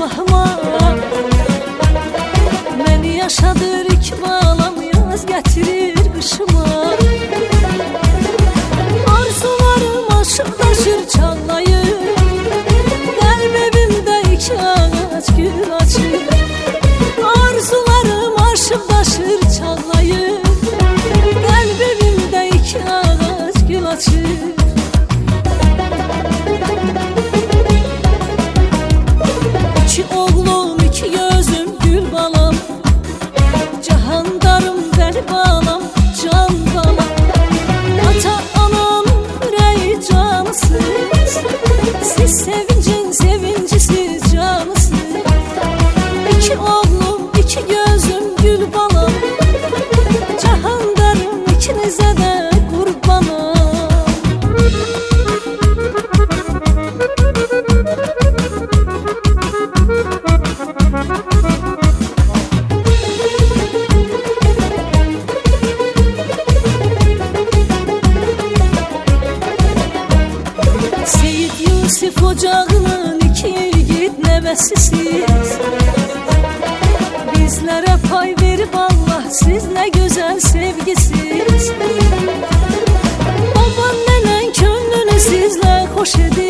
sabahıma. Məni yaşadır ikbalam, yaz gətirir qışıma. Arzularım aşıqlaşır, çallayır, qəlb evimdə iki ağac gül açır. Arzularım aşıqlaşır, çallayır, qəlb evimdə iki ağac gül açır. İki oğlum, iki gözüm, gül balam, cahandarım, dəli balam, can balam. Ata anam ürəyi canısız, siz sevincin sevincisiz canısız. İki oğlum, iki gözüm, gül balam, cahandarım, ikinizə də qurbanam. Seyid Yusif ocağının iki yiğit nəvəsisiz. Bizlərə pay verib Allah, siz nə gözəl sevgisiz. Baban nənən könlünü sizlə xoş edir.